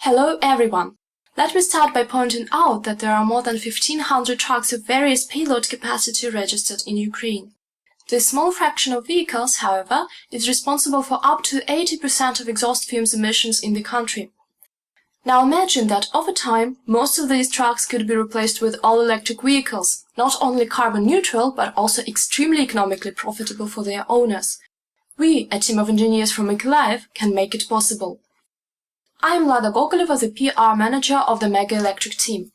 Hello everyone! Let me start by pointing out that there are more than 1,500 trucks of various payload capacity registered in Ukraine. This small fraction of vehicles, however, is responsible for up to 80% of exhaust fumes emissions in the country. Now imagine that over time, most of these trucks could be replaced with all-electric vehicles, not only carbon neutral, but also extremely economically profitable for their owners. We, a team of engineers from Mykolayiv, can make it possible. I am MeGoElectric, the PR manager of the MeGoElectric team.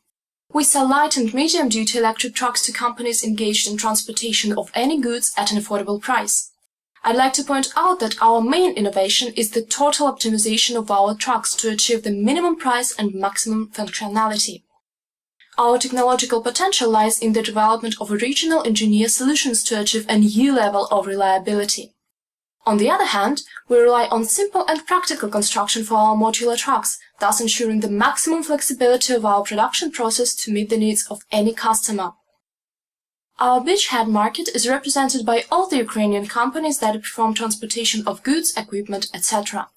We sell light and medium-duty electric trucks to companies engaged in transportation of any goods at an affordable price. I'd like to point out that our main innovation is the total optimization of our trucks to achieve the minimum price and maximum functionality. Our technological potential lies in the development of original engineered solutions to achieve a new level of reliability. On the other hand, we rely on simple and practical construction for our modular trucks, thus ensuring the maximum flexibility of our production process to meet the needs of any customer. Our beachhead market is represented by all the Ukrainian companies that perform transportation of goods, equipment, etc.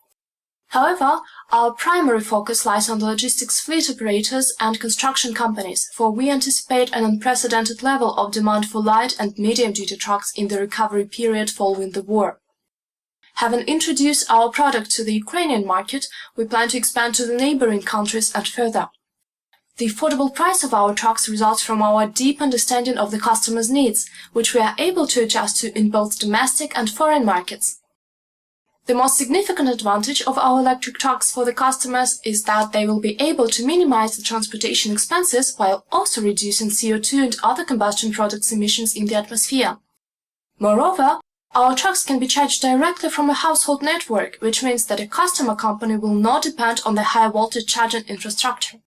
However, our primary focus lies on the logistics fleet operators and construction companies, for we anticipate an unprecedented level of demand for light and medium-duty trucks in the recovery period following the war. Having introduced our product to the Ukrainian market, we plan to expand to the neighboring countries and further. The affordable price of our trucks results from our deep understanding of the customer's needs, which we are able to adjust to in both domestic and foreign markets. The most significant advantage of our electric trucks for the customers is that they will be able to minimize the transportation expenses while also reducing CO2 and other combustion products emissions in the atmosphere. Moreover, our trucks can be charged directly from a household network, which means that a customer company will not depend on the high-voltage charging infrastructure.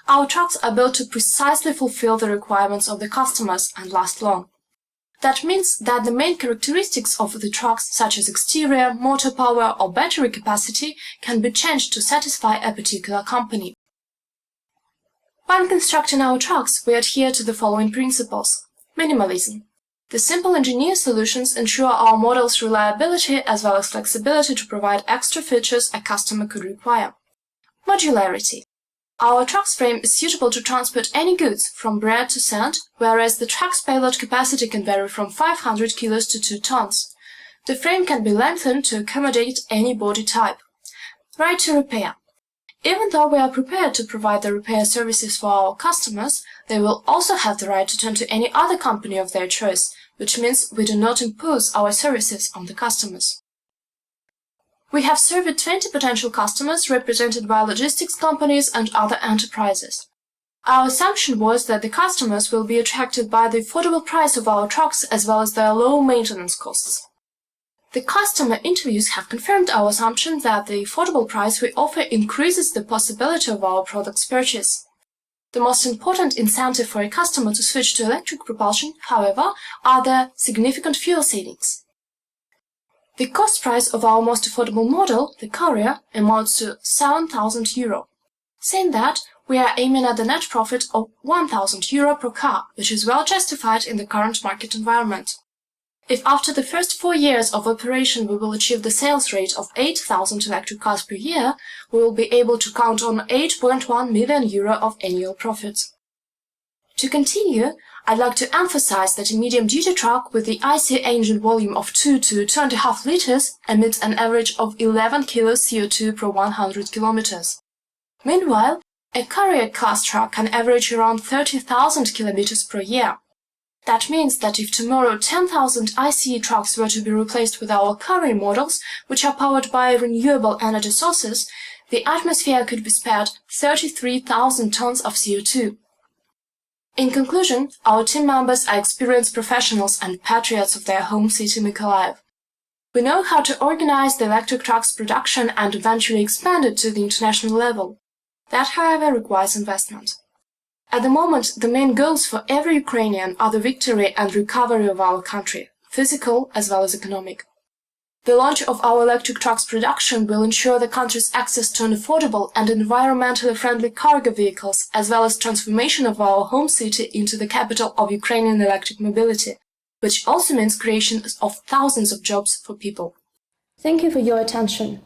Our trucks are built to precisely fulfill the requirements of the customers and last long. That means that the main characteristics of the trucks, such as exterior, motor power or battery capacity, can be changed to satisfy a particular company. When constructing our trucks, we adhere to the following principles. Minimalism. The simple engineered solutions ensure our model's reliability as well as flexibility to provide extra features a customer could require. Modularity. Our truck's frame is suitable to transport any goods, from bread to sand, whereas the truck's payload capacity can vary from 500 kilos to 2 tons. The frame can be lengthened to accommodate any body type. Right to repair. Even though we are prepared to provide the repair services for our customers, they will also have the right to turn to any other company of their choice, which means we do not impose our services on the customers. We have served 20 potential customers represented by logistics companies and other enterprises. Our assumption was that the customers will be attracted by the affordable price of our trucks as well as their low maintenance costs. The customer interviews have confirmed our assumption that the affordable price we offer increases the possibility of our product's purchase. The most important incentive for a customer to switch to electric propulsion, however, are the significant fuel savings. The cost price of our most affordable model, the Courier, amounts to €7,000. Saying that, we are aiming at the net profit of €1,000 per car, which is well justified in the current market environment. If after the first 4 years of operation we will achieve the sales rate of 8,000 electric cars per year, we will be able to count on €8.1 million of annual profit. To continue, I'd like to emphasize that a medium-duty truck with the IC engine volume of 2 to 2.5 liters emits an average of 11 kilos CO2 per 100 kilometers. Meanwhile, a Courier class truck can average around 30,000 kilometers per year. That means that if tomorrow 10,000 ICE trucks were to be replaced with our Courier models, which are powered by renewable energy sources, the atmosphere could be spared 33,000 tons of CO2. In conclusion, our team members are experienced professionals and patriots of their home city Mykolayiv. We know how to organize the electric trucks production and eventually expand it to the international level. That, however, requires investment. At the moment, the main goals for every Ukrainian are the victory and recovery of our country, physical as well as economic. The launch of our electric trucks production will ensure the country's access to affordable and environmentally friendly cargo vehicles, as well as transformation of our home city into the capital of Ukrainian electric mobility, which also means creation of thousands of jobs for people. Thank you for your attention.